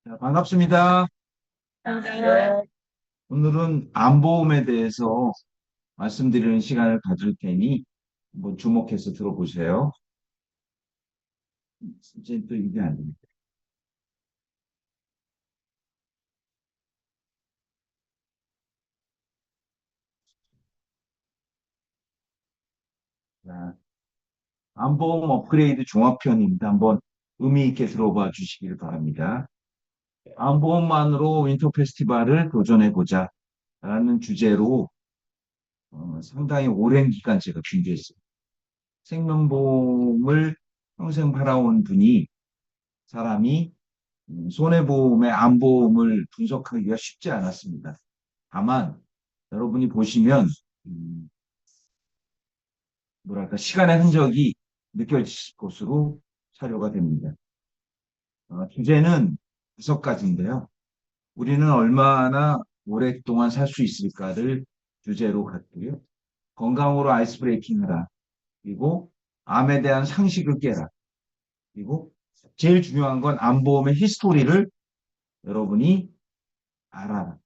자, 반갑습니다. 네. 오늘은 안보험에 대해서 말씀드리는 시간을 가질 테니 한번 주목해서 들어보세요. 이제 또 이게 안 됩니다. 자, 안보험 업그레이드 종합편입니다. 한번 의미 있게 들어봐 주시길 바랍니다. 안보험만으로 윈터 페스티벌을 도전해보자 라는 주제로 상당히 오랜 기간 제가 준비했어요. 생명보험을 평생 팔아온 분이 사람이 손해보험의 안보험을 분석하기가 쉽지 않았습니다. 다만 여러분이 보시면 음, 뭐랄까 시간의 흔적이 느껴지실 것으로 사료가 됩니다. 주제는 5가지인데요. 우리는 얼마나 오랫동안 살 수 있을까를 주제로 갖고요. 건강으로 아이스 브레이킹하라. 그리고 암에 대한 상식을 깨라. 그리고 제일 중요한 건 암보험의 히스토리를 여러분이 알아라.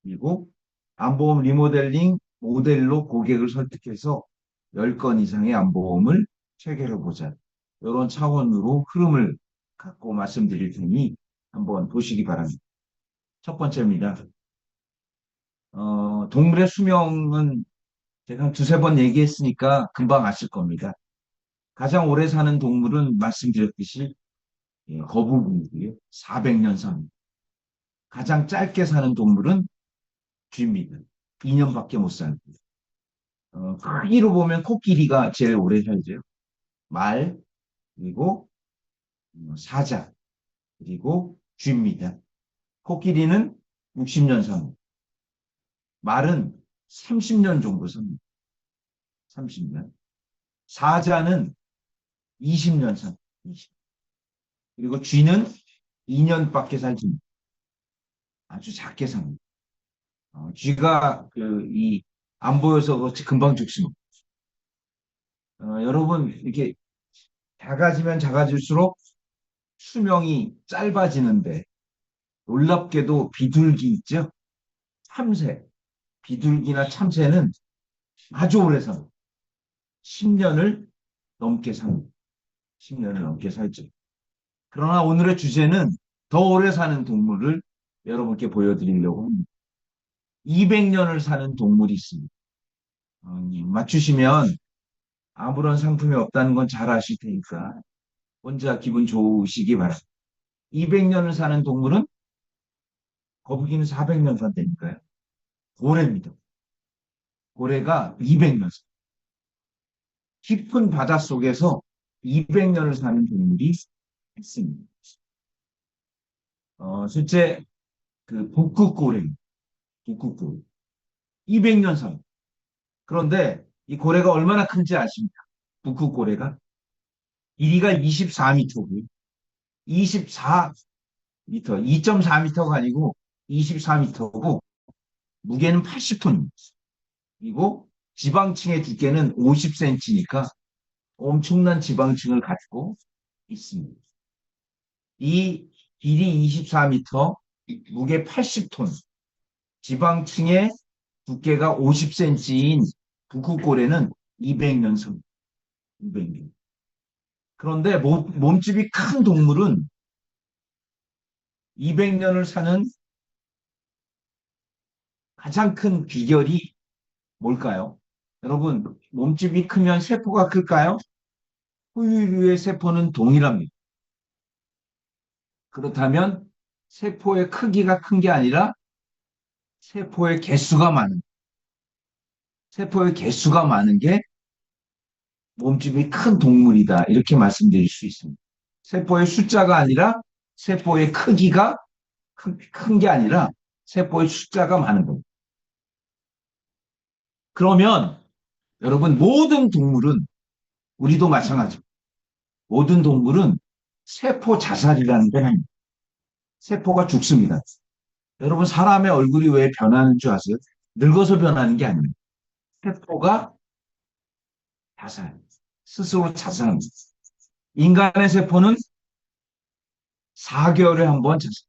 그리고 안보험 리모델링 모델로 고객을 설득해서 10건 이상의 안보험을 체결해 보자. 이런 차원으로 흐름을 갖고 말씀드릴 테니 한번 보시기 바랍니다. 첫 번째입니다. 동물의 수명은 제가 한 두세 번 얘기했으니까 금방 아실 겁니다. 가장 오래 사는 동물은 말씀드렸듯이 거북이고요. 400년 삽니다. 가장 짧게 사는 동물은 쥐입니다. 2년밖에 못 삽니다. 크기로 보면 코끼리가 제일 오래 살죠. 말, 그리고 사자, 그리고 쥐입니다. 코끼리는 60년 삽니다. 말은 30년 정도 삽니다. 30년. 사자는 20년 삽니다. 20. 그리고 쥐는 2년밖에 살지 못해요. 아주 작게 삽니다. 쥐가 안 보여서 그렇지 금방 죽습니다. 여러분 이렇게 작아지면 작아질수록 수명이 짧아지는데 놀랍게도 비둘기 있죠? 참새, 비둘기나 참새는 아주 오래 삽니다. 10년을 넘게 삽니다. 10년을 넘게 살죠. 그러나 오늘의 주제는 더 오래 사는 동물을 여러분께 보여드리려고 합니다. 200년을 사는 동물이 있습니다. 맞추시면 아무런 상품이 없다는 건 잘 아실 테니까 혼자 기분 좋으시기 바랍니다. 200년을 사는 동물은 거북이는 400년 산다니까요. 고래입니다. 고래가 200년. 깊은 바닷속에서 200년을 사는 동물이 있습니다. 실제 북극고래, 북극고래. 200년 산. 그런데 이 고래가 얼마나 큰지 아십니까? 북극고래가 길이가 24m고요. 24m, 2.4m가 아니고 24m고 무게는 80톤입니다. 그리고 지방층의 두께는 50cm니까 엄청난 지방층을 가지고 있습니다. 이 길이 24m, 무게 80톤, 지방층의 두께가 50cm인 북극고래는 200년 생. 200년. 그런데 몸집이 큰 동물은 200년을 사는 가장 큰 비결이 뭘까요? 여러분, 몸집이 크면 세포가 클까요? 포유류의 세포는 동일합니다. 그렇다면 세포의 크기가 큰 게 아니라 세포의 개수가 많은, 세포의 개수가 많은 게 몸집이 큰 동물이다. 이렇게 말씀드릴 수 있습니다. 세포의 숫자가 아니라 세포의 크기가 큰 게 아니라 세포의 숫자가 많은 겁니다. 그러면 여러분 모든 동물은 우리도 마찬가지입니다. 모든 동물은 세포 자살이라는 게 아닙니다. 세포가 죽습니다. 여러분 사람의 얼굴이 왜 변하는 줄 아세요? 늙어서 변하는 게 아닙니다. 세포가 자살, 스스로 자살합니다. 인간의 세포는 4개월에 한 번 자살.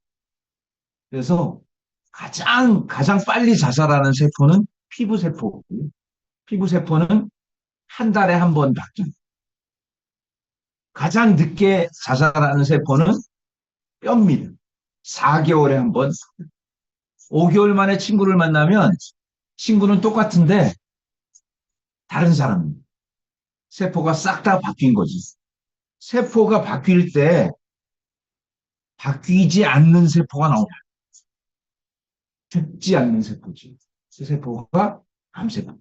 그래서 가장 빨리 자살하는 세포는 피부세포. 피부세포는 한 달에 한 번 바뀝니다. 가장 늦게 자살하는 세포는 뼈입니다. 4개월에 한 번. 5개월 만에 친구를 만나면 친구는 똑같은데 다른 사람입니다. 세포가 싹 다 바뀐 거지. 세포가 바뀔 때 바뀌지 않는 세포가 나옵니다. 죽지 않는 세포지. 그 세포가 암세포.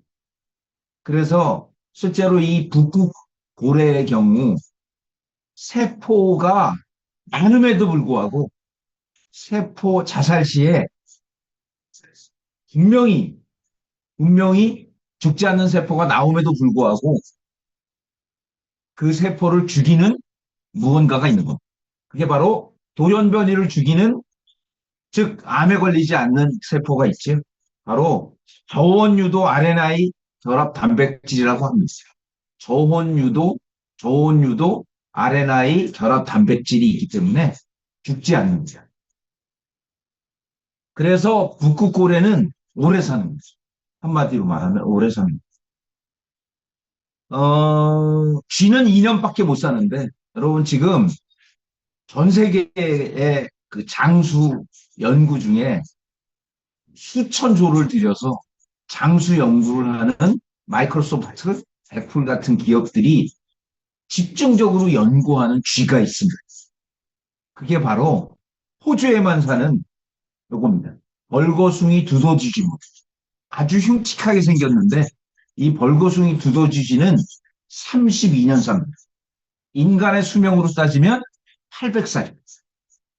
그래서 실제로 이 북극고래의 경우 세포가 많음에도 불구하고 세포 자살 시에 분명히 죽지 않는 세포가 나옴에도 불구하고 그 세포를 죽이는 무언가가 있는 것. 그게 바로 돌연변이를 죽이는, 즉 암에 걸리지 않는 세포가 있죠. 바로 저온유도 RNA 결합 단백질이라고 합니다. 저온유도 RNA 결합 단백질이 있기 때문에 죽지 않는다. 그래서 북극고래는 오래 사는 거죠. 한마디로 말하면 오래 사는 거죠. 쥐는 2년밖에 못 사는데, 여러분 지금 전 세계의 그 장수 연구 중에 수천 조를 들여서 장수 연구를 하는 마이크로소프트, 애플 같은 기업들이 집중적으로 연구하는 쥐가 있습니다. 그게 바로 호주에만 사는 요겁니다. 벌거숭이 두더지쥐. 아주 흉측하게 생겼는데 이 벌거숭이 두더지쥐는 32년 삽니다. 인간의 수명으로 따지면 800살.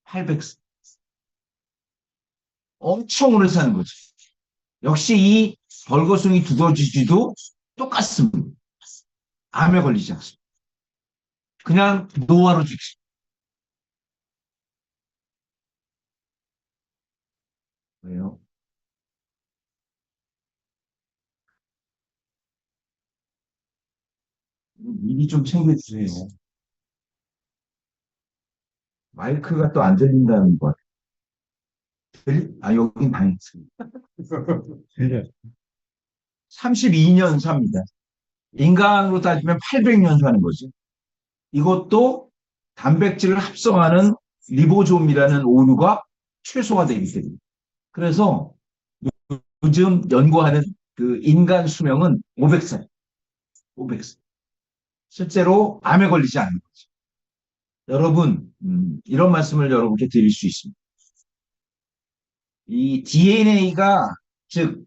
800살. 엄청 오래 사는 거죠. 역시 이 벌거숭이 두더지쥐도 똑같습니다. 암에 걸리지 않습니다. 그냥 노화로 죽습니다. 왜요? 미리 좀 챙겨주세요. 마이크가 또 안 들린다는 것. 여긴 당했습니다. 32년 삽니다. 인간으로 따지면 800년 사는 거죠. 이것도 단백질을 합성하는 리보솜이라는 오류가 최소화되기 때문에. 그래서 요즘 연구하는 그 인간 수명은 500살. 500살. 실제로 암에 걸리지 않는 거죠. 여러분, 이런 말씀을 여러분께 드릴 수 있습니다. 이 DNA가, 즉,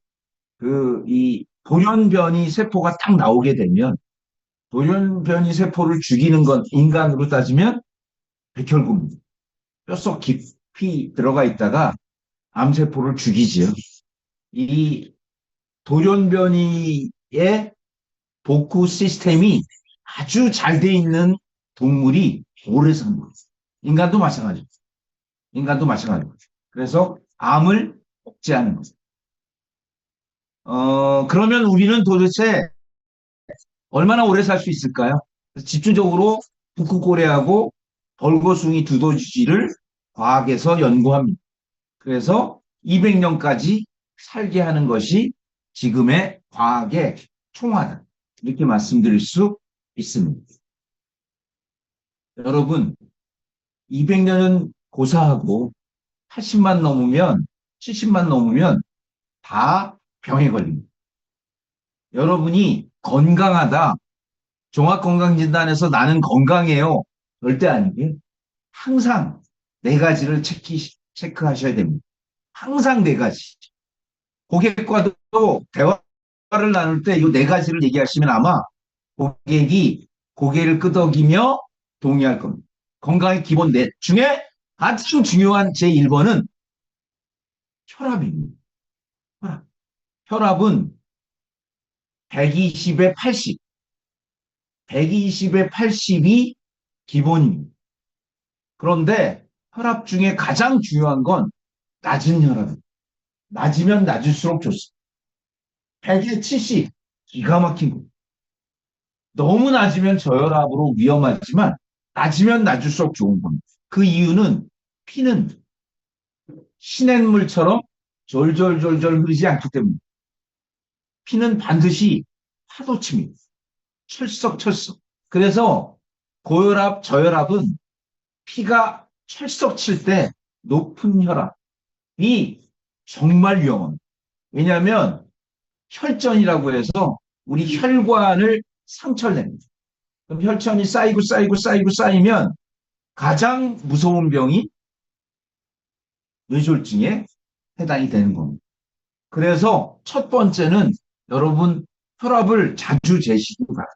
이 돌연변이 세포가 딱 나오게 되면, 돌연변이 세포를 죽이는 건 인간으로 따지면 백혈구입니다. 뼛속 깊이 들어가 있다가 암세포를 죽이지요. 이 돌연변이의 복구 시스템이 아주 잘 돼 있는 동물이 오래 사는 거예요. 인간도 마찬가지입니다. 인간도 마찬가지입니다. 그래서 암을 억제하는 거죠. 그러면 우리는 도대체 얼마나 오래 살 수 있을까요? 집중적으로 북극고래하고 벌거숭이 두더지를 과학에서 연구합니다. 그래서 200년까지 살게 하는 것이 지금의 과학의 총화다. 이렇게 말씀드릴 수 있습니다. 여러분, 200년은 고사하고 80만 넘으면, 70만 넘으면 다 병에 걸립니다. 여러분이 건강하다, 종합건강진단에서 나는 건강해요. 절대 아니고요. 항상 네 가지를 체크하셔야 됩니다. 항상 네 가지. 고객과도 대화를 나눌 때 이 네 가지를 얘기하시면 아마 고객이 고개를 끄덕이며 동의할 겁니다. 건강의 기본 넷 중에 가장 중요한 제1번은 혈압입니다. 혈압. 혈압은 120에 80. 120에 80이 기본입니다. 그런데 혈압 중에 가장 중요한 건 낮은 혈압입니다. 낮으면 낮을수록 좋습니다. 100에 70, 기가 막힌 겁니다. 너무 낮으면 저혈압으로 위험하지만 낮으면 낮을수록 좋은 겁니다. 그 이유는 피는 시냇물처럼 졸졸졸졸 흐르지 않기 때문에 피는 반드시 파도침입니다. 철썩철썩. 그래서 고혈압, 저혈압은 피가 철썩 칠 때 높은 혈압이 정말 위험합니다. 왜냐하면 혈전이라고 해서 우리 혈관을 상처를 냅니다. 그럼 혈전이 쌓이고 쌓이고 쌓이고 쌓이면 가장 무서운 병이 뇌졸중에 해당이 되는 겁니다. 그래서 첫 번째는 여러분 혈압을 자주 재시기 바랍니다.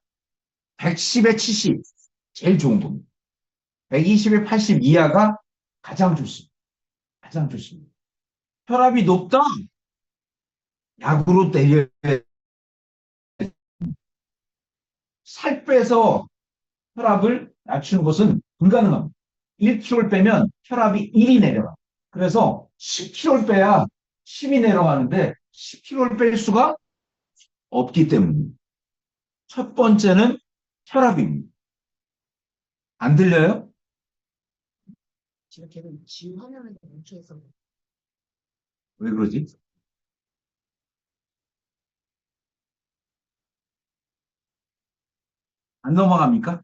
110에 70 제일 좋은 겁니다. 120에 80 이하가 가장 좋습니다. 가장 좋습니다. 혈압이 높다? 약으로 내려 살 빼서 혈압을 낮추는 것은 불가능합니다. 1kg를 빼면 혈압이 1이 내려가. 그래서 10kg를 빼야 10이 내려가는데 10kg를 뺄 수가 없기 때문입니다. 첫 번째는 혈압입니다. 안 들려요? 제가 계속 지금 화면에 멈춰 있어. 왜 그러지? 안 넘어갑니까?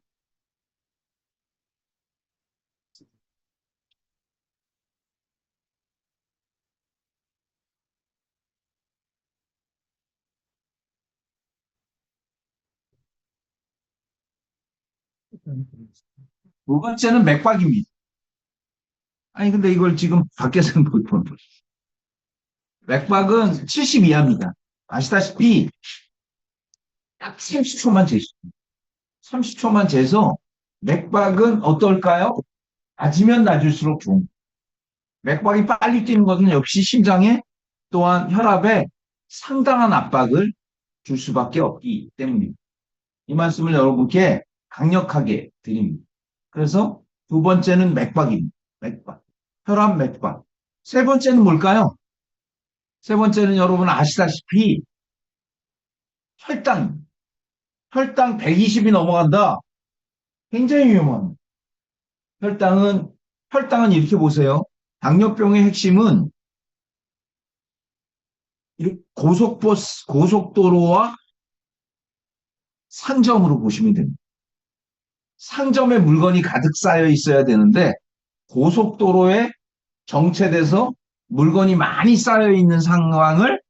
두 번째는 맥박입니다. 아니, 근데 이걸 지금 밖에서는 못 보는 거예요. 맥박은 70 이하입니다. 아시다시피 딱 30초만 재십니다. 30초만 재서 맥박은 어떨까요? 낮으면 낮을수록 좋은 거예요. 맥박이 빨리 뛰는 것은 역시 심장에 또한 혈압에 상당한 압박을 줄 수밖에 없기 때문입니다. 이 말씀을 여러분께 강력하게 드립니다. 그래서 두 번째는 맥박입니다. 맥박. 혈압 맥박. 세 번째는 뭘까요? 세 번째는 여러분 아시다시피 혈당. 혈당 120이 넘어간다. 굉장히 위험합니다. 혈당은 이렇게 보세요. 당뇨병의 핵심은 고속도로와 상점으로 보시면 됩니다. 상점에 물건이 가득 쌓여 있어야 되는데 고속도로에 정체돼서 물건이 많이 쌓여 있는 상황을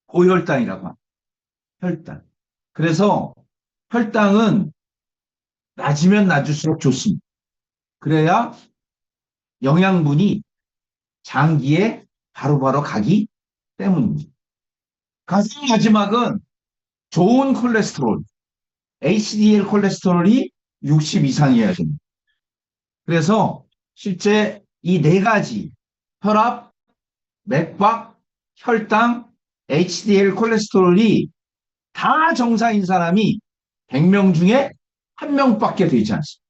고혈당이라고 합니다. 혈당. 그래서 혈당은 낮으면 낮을수록 좋습니다. 그래야 영양분이 장기에 바로바로 가기 때문입니다. 가장 마지막은 좋은 콜레스테롤, HDL 콜레스테롤이 60 이상이어야 됩니다. 그래서 실제 이 네 가지 혈압, 맥박, 혈당, HDL 콜레스테롤이 다 정상인 사람이 100명 중에 1명밖에 되지 않습니다.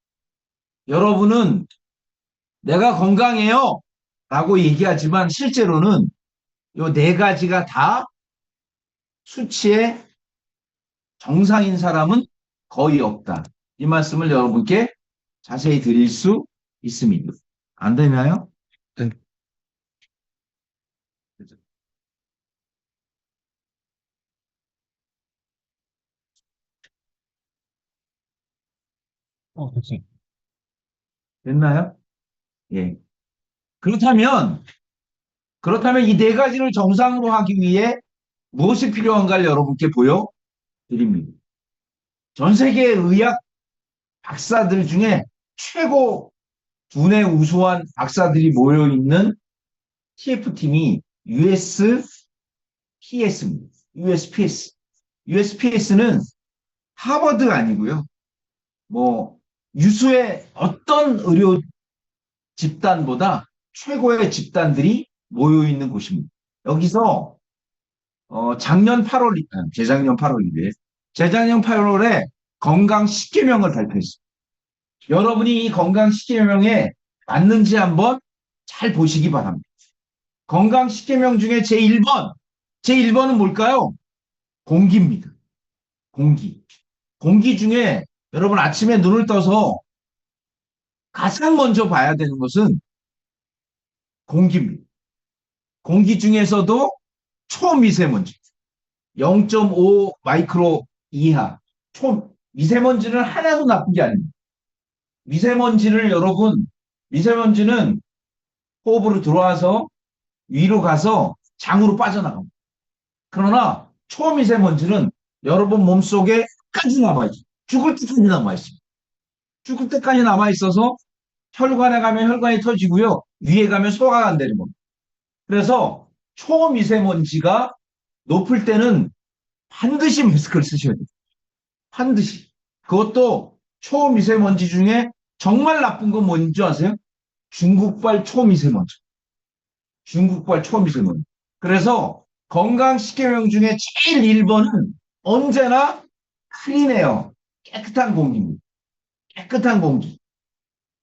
여러분은 내가 건강해요 라고 얘기하지만 실제로는 이 네 가지가 다 수치에 정상인 사람은 거의 없다. 이 말씀을 여러분께 자세히 드릴 수 있습니다. 안 되나요? 네. 됐어요. 됐나요? 예. 그렇다면 이 네 가지를 정상으로 하기 위해 무엇이 필요한가를 여러분께 보여드립니다. 전 세계 의학 박사들 중에 최고 두뇌 우수한 박사들이 모여있는 TF팀이 USPS입니다. USPS. USPS는 하버드 아니고요. 뭐 유수의 어떤 의료 집단보다 최고의 집단들이 모여있는 곳입니다. 여기서 재작년 8월이래. 재작년 8월에 건강 10개명을 발표했습니다. 여러분이 이 건강 10개명에 맞는지 한번 잘 보시기 바랍니다. 건강 10개명 중에 제1번은 뭘까요? 공기입니다. 공기. 공기 중에 여러분 아침에 눈을 떠서 가장 먼저 봐야 되는 것은 공기입니다. 공기 중에서도 초미세먼지, 0.5 마이크로 이하, 미세먼지는 하나도 나쁜 게 아닙니다. 미세먼지를 여러분, 미세먼지는 호흡으로 들어와서 위로 가서 장으로 빠져나갑니다. 그러나 초미세먼지는 여러분 몸속에 끝까지 남아있어요. 죽을 때까지 남아있습니다. 죽을 때까지 남아있어서 혈관에 가면 혈관이 터지고요. 위에 가면 소화가 안 되는 겁니다. 그래서 초미세먼지가 높을 때는 반드시 마스크를 쓰셔야 돼요. 반드시. 그것도 초미세먼지 중에 정말 나쁜 건 뭔지 아세요? 중국발 초미세먼지. 중국발 초미세먼지. 그래서 건강식계명 중에 제일 1번은 언제나 클린해요. 깨끗한 공기입니다. 깨끗한 공기.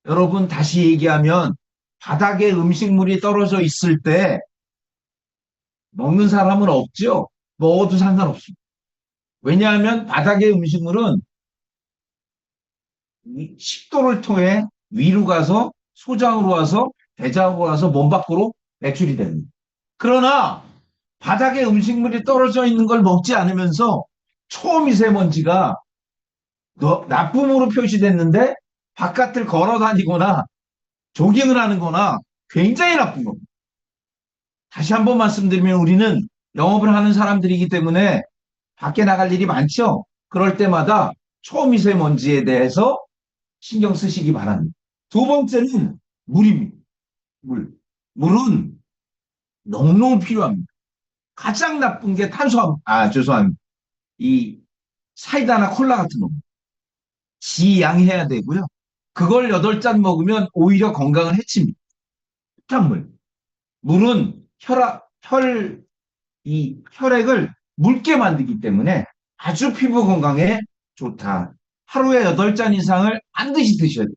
여러분 다시 얘기하면 바닥에 음식물이 떨어져 있을 때 먹는 사람은 없죠. 먹어도 상관없습니다. 왜냐하면 바닥의 음식물은 식도를 통해 위로 가서 소장으로 와서 대장으로 와서 몸 밖으로 배출이 됩니다. 그러나 바닥에 음식물이 떨어져 있는 걸 먹지 않으면서 초미세먼지가 나쁨으로 표시됐는데 바깥을 걸어 다니거나 조깅을 하는 거나 굉장히 나쁜 겁니다. 다시 한번 말씀드리면 우리는 영업을 하는 사람들이기 때문에 밖에 나갈 일이 많죠. 그럴 때마다 초미세먼지에 대해서 신경 쓰시기 바랍니다. 두 번째는 물입니다. 물. 물은 너무너무 필요합니다. 가장 나쁜 게 죄송합니다. 이 사이다나 콜라 같은 거. 지양해야 되고요. 그걸 8잔 먹으면 오히려 건강을 해칩니다. 탕물. 물은 혈액을 묽게 만들기 때문에 아주 피부 건강에 좋다. 하루에 8잔 이상을 반드시 드셔야 돼요.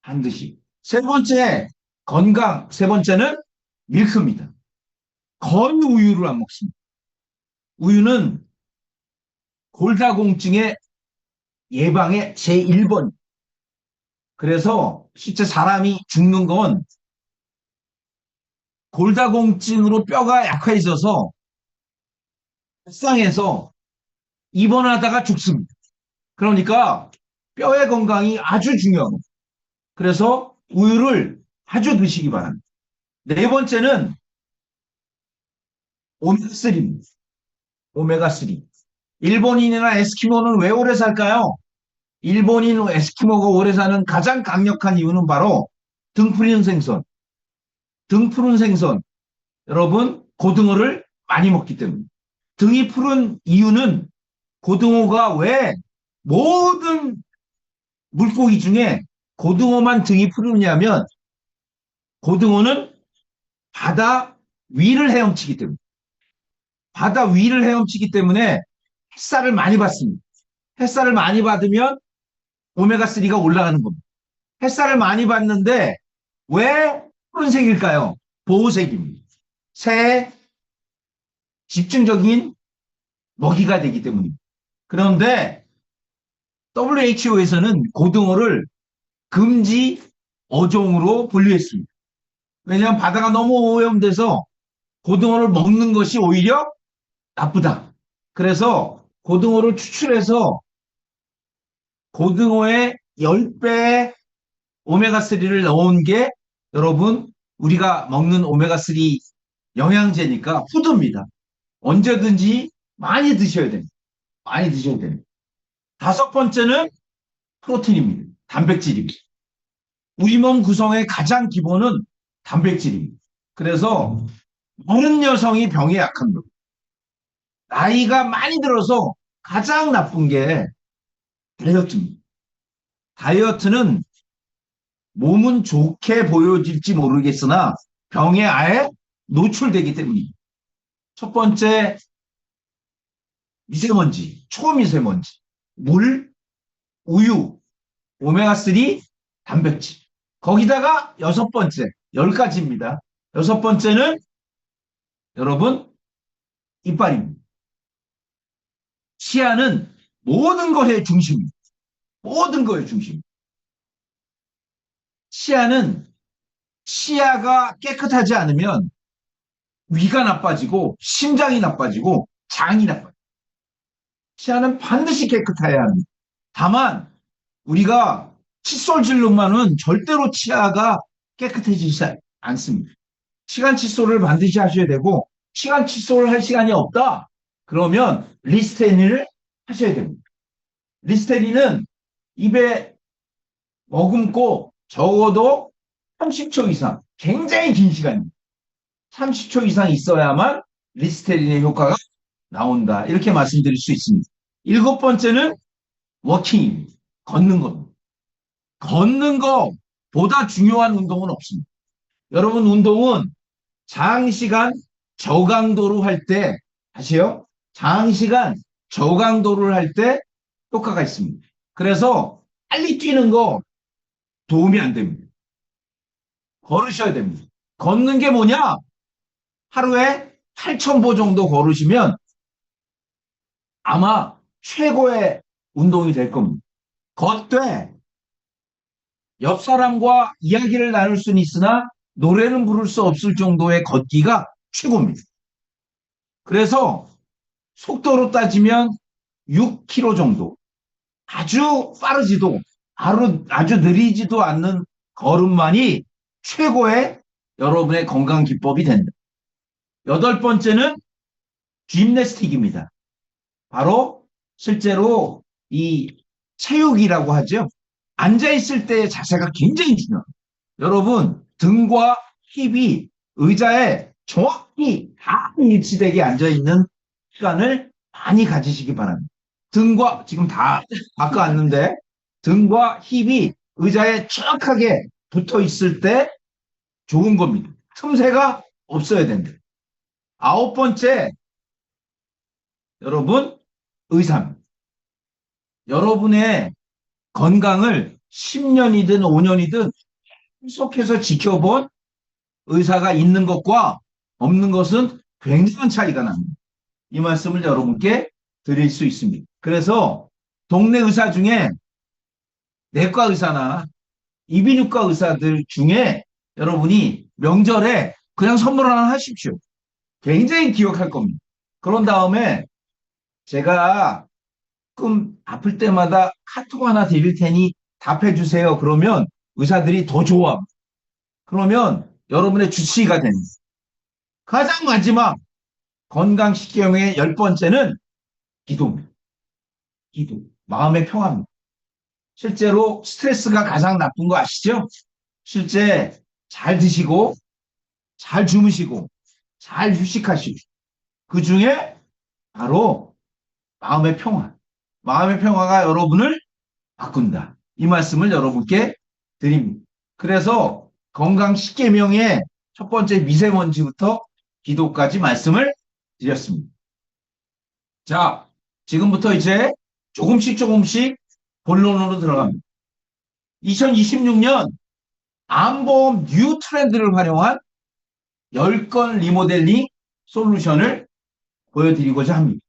반드시. 세 번째는 밀크입니다. 거의 우유를 안 먹습니다. 우유는 골다공증의 예방의 제1번. 그래서 실제 사람이 죽는 건 골다공증으로 뼈가 약해져서 불쌍해서 입원하다가 죽습니다. 그러니까 뼈의 건강이 아주 중요합니다. 그래서 우유를 아주 드시기 바랍니다. 네 번째는 오메가3입니다. 오메가3. 일본인이나 에스키모는 왜 오래 살까요? 일본인 에스키모가 오래 사는 가장 강력한 이유는 바로 등 푸른 생선. 등 푸른 생선. 여러분, 고등어를 많이 먹기 때문에. 등이 푸른 이유는 고등어가 왜 모든 물고기 중에 고등어만 등이 푸르냐면 고등어는 바다 위를 헤엄치기 때문에. 바다 위를 헤엄치기 때문에 햇살을 많이 받습니다. 햇살을 많이 받으면 오메가3가 올라가는 겁니다. 햇살을 많이 받는데 왜 푸른색일까요? 보호색입니다. 새의 집중적인 먹이가 되기 때문입니다. 그런데 WHO에서는 고등어를 금지 어종으로 분류했습니다. 왜냐하면 바다가 너무 오염돼서 고등어를 먹는 것이 오히려 나쁘다. 그래서 고등어를 추출해서 고등어의 10배의 오메가3를 넣은 게 여러분 우리가 먹는 오메가3 영양제니까 푸드입니다. 언제든지 많이 드셔야 됩니다. 많이 드셔야 됩니다. 다섯 번째는 프로틴입니다. 단백질입니다. 우리 몸 구성의 가장 기본은 단백질입니다. 그래서 많은 여성이 병에 약합니다. 나이가 많이 들어서 가장 나쁜 게 다이어트입니다. 다이어트는 몸은 좋게 보여질지 모르겠으나 병에 아예 노출되기 때문입니다. 첫 번째, 미세먼지, 초미세먼지, 물, 우유, 오메가3, 단백질. 거기다가 여섯 번째, 10가지입니다. 여섯 번째는 여러분, 이빨입니다. 치아는 모든 것의 중심입니다. 모든 것의 중심. 치아는 치아가 깨끗하지 않으면 위가 나빠지고 심장이 나빠지고 장이 나빠져요. 치아는 반드시 깨끗해야 합니다. 다만 우리가 칫솔질로만은 절대로 치아가 깨끗해지지 않습니다. 시간 칫솔을 반드시 하셔야 되고, 시간 칫솔을 할 시간이 없다. 그러면 리스테린을 하셔야 됩니다. 리스테린은 입에 머금고 적어도 30초 이상, 굉장히 긴 시간입니다. 30초 이상 있어야만 리스테린의 효과가 나온다. 이렇게 말씀드릴 수 있습니다. 일곱 번째는 워킹입니다. 걷는 겁니다. 걷는 거보다 중요한 운동은 없습니다. 여러분, 운동은 장시간 저강도로 할 때, 아세요? 장시간 저강도를 할 때 효과가 있습니다. 그래서 빨리 뛰는 거 도움이 안 됩니다. 걸으셔야 됩니다. 걷는 게 뭐냐? 하루에 8,000보 정도 걸으시면 아마 최고의 운동이 될 겁니다. 걷되 옆 사람과 이야기를 나눌 수는 있으나 노래는 부를 수 없을 정도의 걷기가 최고입니다. 그래서 속도로 따지면 6km 정도, 아주 빠르지도 아주 느리지도 않는 걸음만이 최고의 여러분의 건강 기법이 된다. 여덟 번째는 짐내스틱입니다. 바로 실제로 이 체육이라고 하죠. 앉아있을 때의 자세가 굉장히 중요합니다. 여러분, 등과 힙이 의자에 정확히 다 일치되게 앉아있는 시간을 많이 가지시기 바랍니다. 등과, 지금 다 바꿔왔는데, 등과 힙이 의자에 정확하게 붙어 있을 때 좋은 겁니다. 틈새가 없어야 된다. 아홉 번째, 여러분, 의사입니다. 여러분의 건강을 10년이든 5년이든 계속해서 지켜본 의사가 있는 것과 없는 것은 굉장한 차이가 납니다. 이 말씀을 여러분께 드릴 수 있습니다. 그래서 동네 의사 중에 내과 의사나 이비인후과 의사들 중에 여러분이 명절에 그냥 선물 하나 하십시오. 굉장히 기억할 겁니다. 그런 다음에 제가 조금 아플 때마다 카톡 하나 드릴 테니 답해 주세요. 그러면 의사들이 더 좋아. 그러면 여러분의 주치의가 됩니다. 가장 마지막 건강식경의 열 번째는 기도입니다. 기도. 마음의 평화입니다. 실제로 스트레스가 가장 나쁜 거 아시죠? 실제 잘 드시고 잘 주무시고 잘 휴식하시고 그 중에 바로 마음의 평화. 마음의 평화가 여러분을 바꾼다. 이 말씀을 여러분께 드립니다. 그래서 건강 10계명의 첫 번째 미세먼지부터 기도까지 말씀을 드렸습니다. 자, 지금부터 이제 조금씩 본론으로 들어갑니다. 2026년 암보험 뉴 트렌드를 활용한 10건 리모델링 솔루션을 보여드리고자 합니다.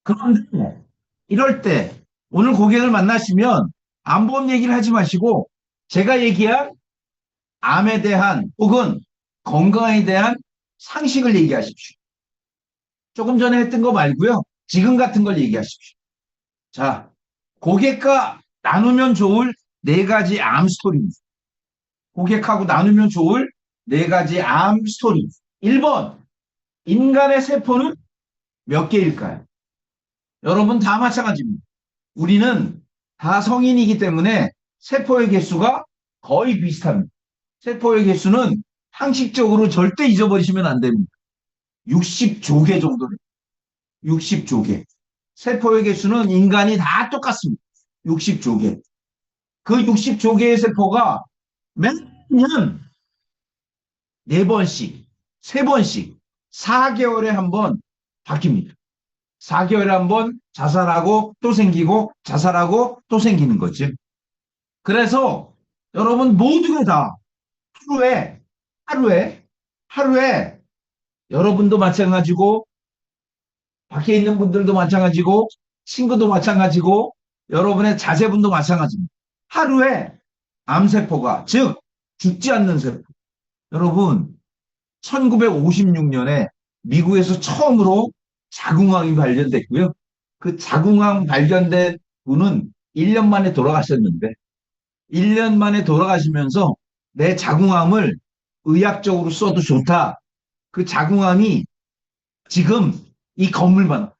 그런데 이럴 때 오늘 고객을 만나시면 암보험 얘기를 하지 마시고 제가 얘기한 암에 대한 혹은 건강에 대한 상식을 얘기하십시오. 조금 전에 했던 거 말고요. 지금 같은 걸 얘기하십시오. 자, 고객과 나누면 좋을 네 가지 암 스토리입니다. 고객하고 나누면 좋을 네 가지 암 스토리. 1번, 인간의 세포는 몇 개일까요? 여러분 다 마찬가지입니다. 우리는 다 성인이기 때문에 세포의 개수가 거의 비슷합니다. 세포의 개수는 상식적으로 절대 잊어버리시면 안 됩니다. 60조 개 정도는. 60조 개. 세포의 개수는 인간이 다 똑같습니다. 60조 개. 그 60조 개의 세포가 매년 4번씩, 3번씩, 4개월에 한 번 바뀝니다. 4개월에 한 번 자살하고 또 생기고 자살하고 또 생기는 거죠. 그래서 여러분 모두가 다 하루에 여러분도 마찬가지고 밖에 있는 분들도 마찬가지고 친구도 마찬가지고 여러분의 자제분도 마찬가지입니다. 하루에 암세포가 즉 죽지 않는 세포. 여러분, 1956년에 미국에서 처음으로 자궁암이 발견됐고요. 그 자궁암 발견된 분은 1년 만에 돌아가셨는데, 1년 만에 돌아가시면서 내 자궁암을 의학적으로 써도 좋다. 그 자궁암이 지금 이 건물만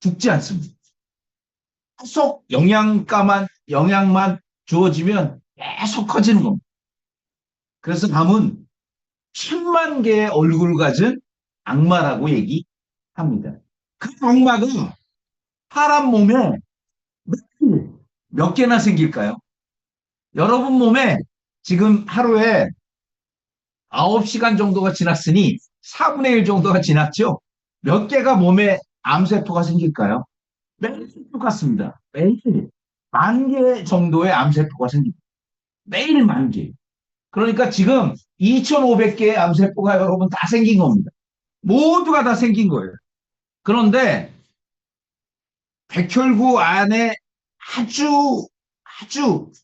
죽지 않습니다. 계속 영양만 주어지면 계속 커지는 겁니다. 그래서 암은 10만 개의 얼굴 가진 악마라고 얘기합니다. 그 악마가 사람 몸에 몇 개나 생길까요? 여러분 몸에 지금 하루에 9시간 정도가 지났으니 4분의 1 정도가 지났죠? 몇 개가 몸에 암세포가 생길까요? 매일 똑같습니다. 매일 10,000개 정도의 암세포가 생깁니다. 매일 10,000개. 그러니까 지금 2,500개의 암세포가 여러분 다 생긴 겁니다. 모두가 다 생긴 거예요. 그런데 백혈구 안에 아주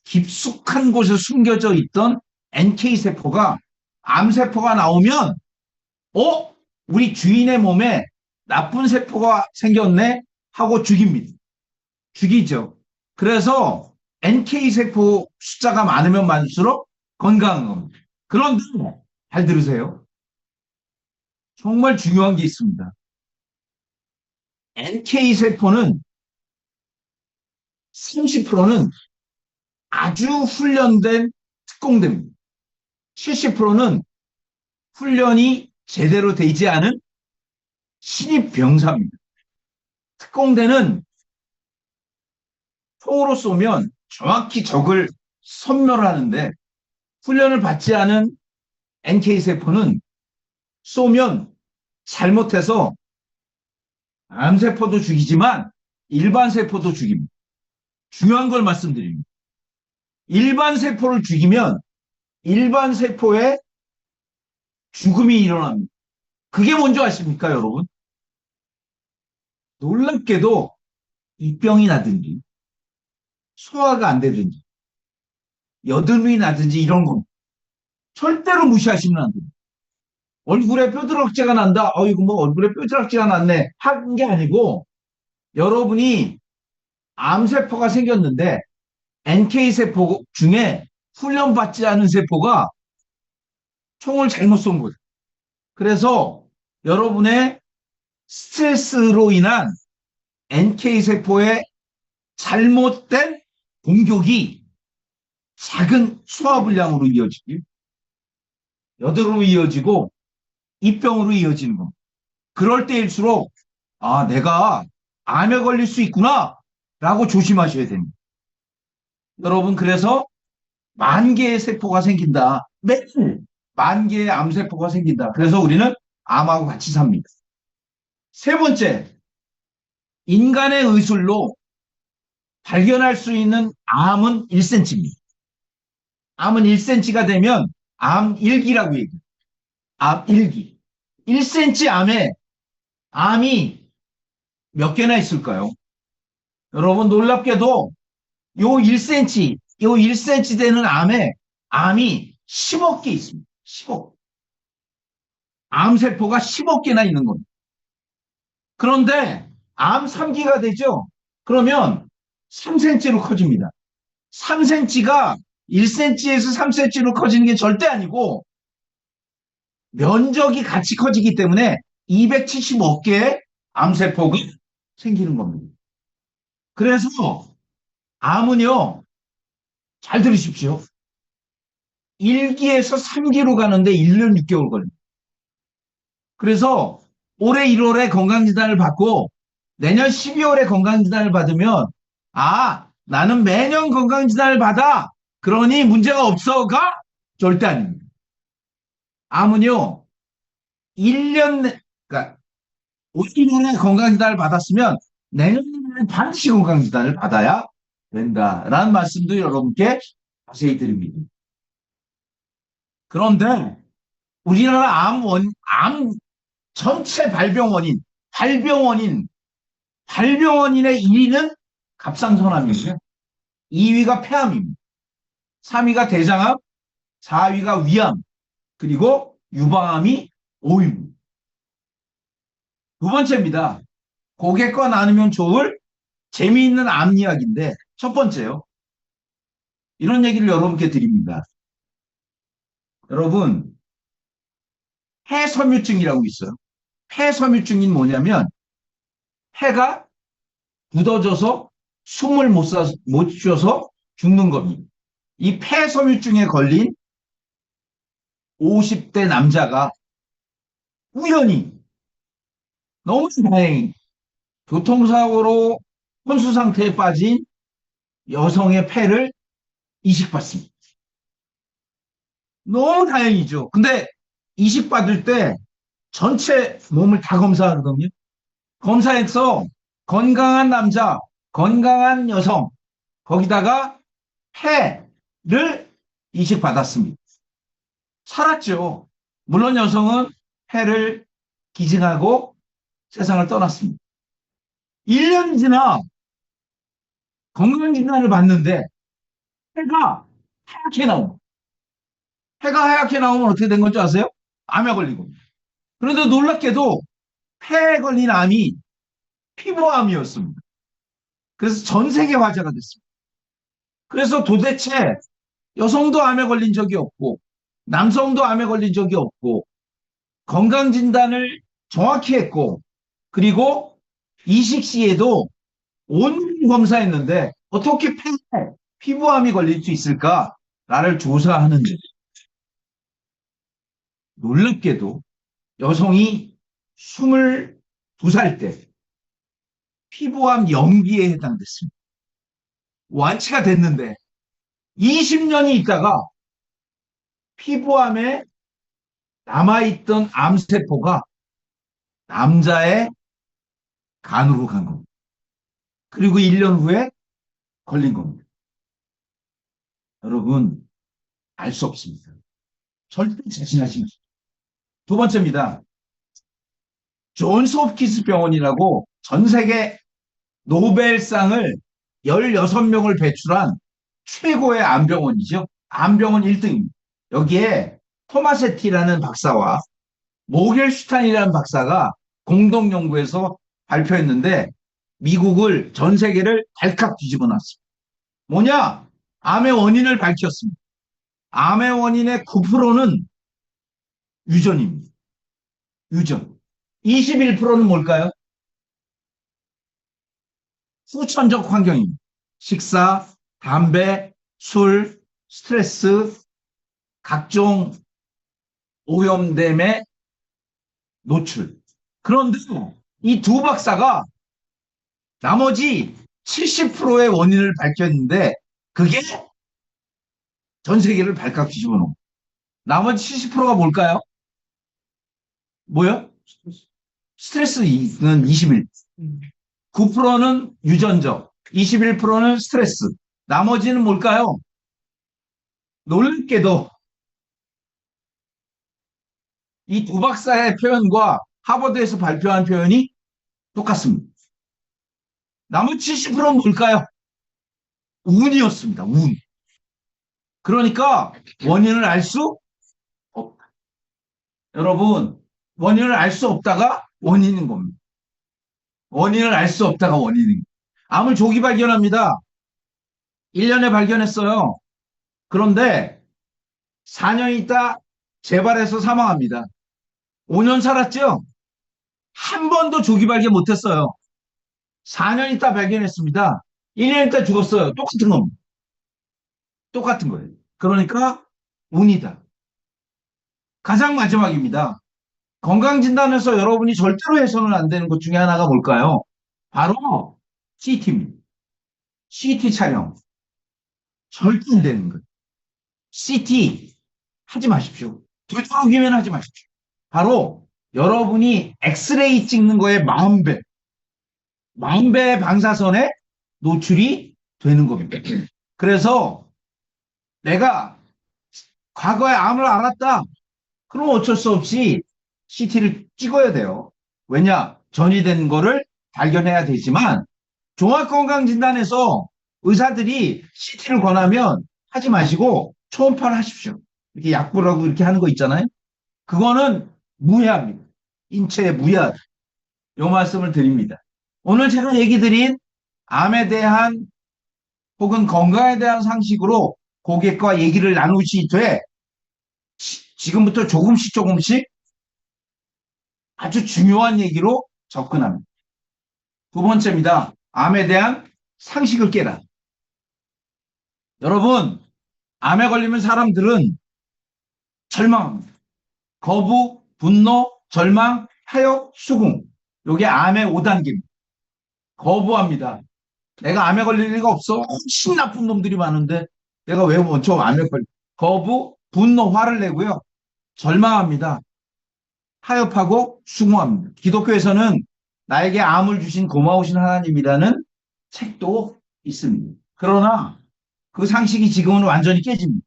깊숙한 곳에 숨겨져 있던 NK세포가 암세포가 나오면 우리 주인의 몸에 나쁜 세포가 생겼네 하고 죽입니다. 죽이죠. 그래서 NK세포 숫자가 많으면 많을수록 건강한 겁니다. 그런데 잘 들으세요. 정말 중요한 게 있습니다. NK세포는 30%는 아주 훈련된 특공대입니다. 70%는 훈련이 제대로 되지 않은 신입 병사입니다. 특공대는 총으로 쏘면 정확히 적을 섬멸하는데 훈련을 받지 않은 NK세포는 쏘면 잘못해서 암세포도 죽이지만 일반 세포도 죽입니다. 중요한 걸 말씀드립니다. 일반 세포를 죽이면 일반 세포에 죽음이 일어납니다. 그게 뭔지 아십니까, 여러분? 놀랍게도 입병이 나든지 소화가 안 되든지 여드름이 나든지 이런 거 절대로 무시하시면 안 됩니다. 얼굴에 뼈드락지가 난다. 어이구 뭐 얼굴에 뼈드락지가 났네. 한 게 아니고 여러분이 암세포가 생겼는데 NK세포 중에 훈련받지 않은 세포가 총을 잘못 쏜 거죠. 그래서 여러분의 스트레스로 인한 NK세포의 잘못된 공격이 작은 소화불량으로 이어지고 여드름으로 이어지고 입병으로 이어지는 겁니다. 그럴 때일수록 내가 암에 걸릴 수 있구나 라고 조심하셔야 됩니다. 여러분 그래서 10,000개의 세포가 생긴다. 매일 10,000개의 암세포가 생긴다. 그래서 우리는 암하고 같이 삽니다. 세 번째, 인간의 의술로 발견할 수 있는 암은 1cm입니다. 암은 1cm가 되면 암일기라고 얘기해요. 암일기. 1cm 암에 암이 몇 개나 있을까요? 여러분 놀랍게도 요 1cm 되는 암에 암이 10억 개 있습니다. 10억. 암세포가 10억 개나 있는 겁니다. 그런데 암 3기가 되죠? 그러면 3cm로 커집니다. 3cm가 1cm에서 3cm로 커지는 게 절대 아니고 면적이 같이 커지기 때문에 275억 개의 암세포가 생기는 겁니다. 그래서 암은요, 잘 들으십시오. 1기에서 3기로 가는데 1년 6개월 걸립니다. 그래서 올해 1월에 건강진단을 받고 내년 12월에 건강진단을 받으면 나는 매년 건강진단을 받아. 그러니 문제가 없어가? 절대 아닙니다. 암은요, 1년, 그러니까 1년에 건강진단을 받았으면 내년에는 반드시 건강진단을 받아야 된다라는 말씀도 여러분께 자세히 드립니다. 그런데 우리나라 암 전체 발병원인의 1위는 갑상선암이고요. 2위가 폐암입니다. 3위가 대장암, 4위가 위암, 그리고 유방암이 5위입니다. 두 번째입니다. 고객과 나누면 좋을 재미있는 암 이야기인데, 첫 번째요. 이런 얘기를 여러분께 드립니다. 여러분, 폐섬유증이라고 있어요. 폐섬유증이 뭐냐면, 폐가 굳어져서 숨을 못 쉬어서 죽는 겁니다. 이 폐섬유증에 걸린 50대 남자가 우연히, 너무 다행히 교통사고로 혼수 상태에 빠진 여성의 폐를 이식받습니다. 너무 다행이죠. 근데 이식받을 때 전체 몸을 다 검사하거든요. 검사해서 건강한 남자, 건강한 여성, 거기다가 폐를 이식받았습니다. 살았죠. 물론 여성은 폐를 기증하고 세상을 떠났습니다. 1년이 지나 건강진단을 받는데 폐가 하얗게 나옵니다. 폐가 하얗게 나오면 어떻게 된 건지 아세요? 암에 걸리고. 그런데 놀랍게도 폐에 걸린 암이 피부암이었습니다. 그래서 전 세계 화제가 됐습니다. 그래서 도대체 여성도 암에 걸린 적이 없고 남성도 암에 걸린 적이 없고 건강진단을 정확히 했고 그리고 이식 시에도 온 검사했는데 어떻게 폐에 피부암이 걸릴 수 있을까를 조사하는데 놀랍게도 여성이 22살 때 피부암 연기에 해당됐습니다. 완치가 됐는데 20년이 있다가 피부암에 남아있던 암세포가 남자의 간으로 간 겁니다. 그리고 1년 후에 걸린 겁니다. 여러분, 알 수 없습니다. 절대 자신하지 마십시오. 두 번째입니다. 존스 홉킨스 병원이라고 전 세계 노벨상을 16명을 배출한 최고의 암병원이죠. 암병원 1등입니다. 여기에 토마세티라는 박사와 모겔슈탄이라는 박사가 공동 연구해서 발표했는데 미국을 전 세계를 발칵 뒤집어 놨습니다. 뭐냐? 암의 원인을 밝혔습니다. 암의 원인의 9%는 유전입니다. 유전. 21%는 뭘까요? 후천적 환경입니다. 식사, 담배, 술, 스트레스, 각종 오염됨의 노출. 그런데 이 두 박사가 나머지 70%의 원인을 밝혔는데 그게 전 세계를 발칵 뒤집어 놓은. 나머지 70%가 뭘까요? 뭐요? 스트레스는 21. 9%는 유전적, 21%는 스트레스. 나머지는 뭘까요? 놀랍게도 이 두 박사의 표현과 하버드에서 발표한 표현이 똑같습니다. 나머지 70%는 뭘까요? 운이었습니다. 운. 그러니까 원인을 알 수 없다. 여러분, 원인을 알 수 없다가 원인인 겁니다. 원인을 알 수 없다가 원인인 겁니다. 암을 조기 발견합니다. 1년에 발견했어요. 그런데 4년 있다 재발해서 사망합니다. 5년 살았죠? 한 번도 조기 발견 못했어요. 4년 있다 발견했습니다. 1년 있다 죽었어요. 똑같은 겁니다. 똑같은 거예요. 그러니까 운이다. 가장 마지막입니다. 건강진단에서 여러분이 절대로 해서는 안 되는 것 중에 하나가 뭘까요? 바로 CT입니다. CT 촬영. 절대 안 되는 거예요. CT 하지 마십시오. 되도록이면 하지 마십시오. 바로 여러분이 엑스레이 찍는 거에 40배, 40배의 방사선에 노출이 되는 겁니다. 그래서 내가 과거에 암을 알았다. 그럼 어쩔 수 없이 CT를 찍어야 돼요. 왜냐? 전이된 거를 발견해야 되지만 종합건강진단에서 의사들이 CT를 권하면 하지 마시고 초음파를 하십시오. 이렇게 약불하고 이렇게 하는 거 있잖아요. 그거는 무해합니다. 인체에 무해하다. 요 말씀을 드립니다. 오늘 제가 얘기 드린 암에 대한 혹은 건강에 대한 상식으로 고객과 얘기를 나누시되 지금부터 조금씩 조금씩 아주 중요한 얘기로 접근합니다. 두 번째입니다. 암에 대한 상식을 깨라. 여러분, 암에 걸리면 사람들은 절망합니다. 거부, 분노, 절망, 타협, 수긍. 요게 암의 5단계입니다. 거부합니다. 내가 암에 걸릴 리가 없어. 훨씬 나쁜 놈들이 많은데 내가 왜 먼저 암에 걸려. 거부, 분노, 화를 내고요. 절망합니다. 타협하고 수긍합니다. 기독교에서는 나에게 암을 주신 고마우신 하나님이라는 책도 있습니다. 그러나 그 상식이 지금은 완전히 깨집니다.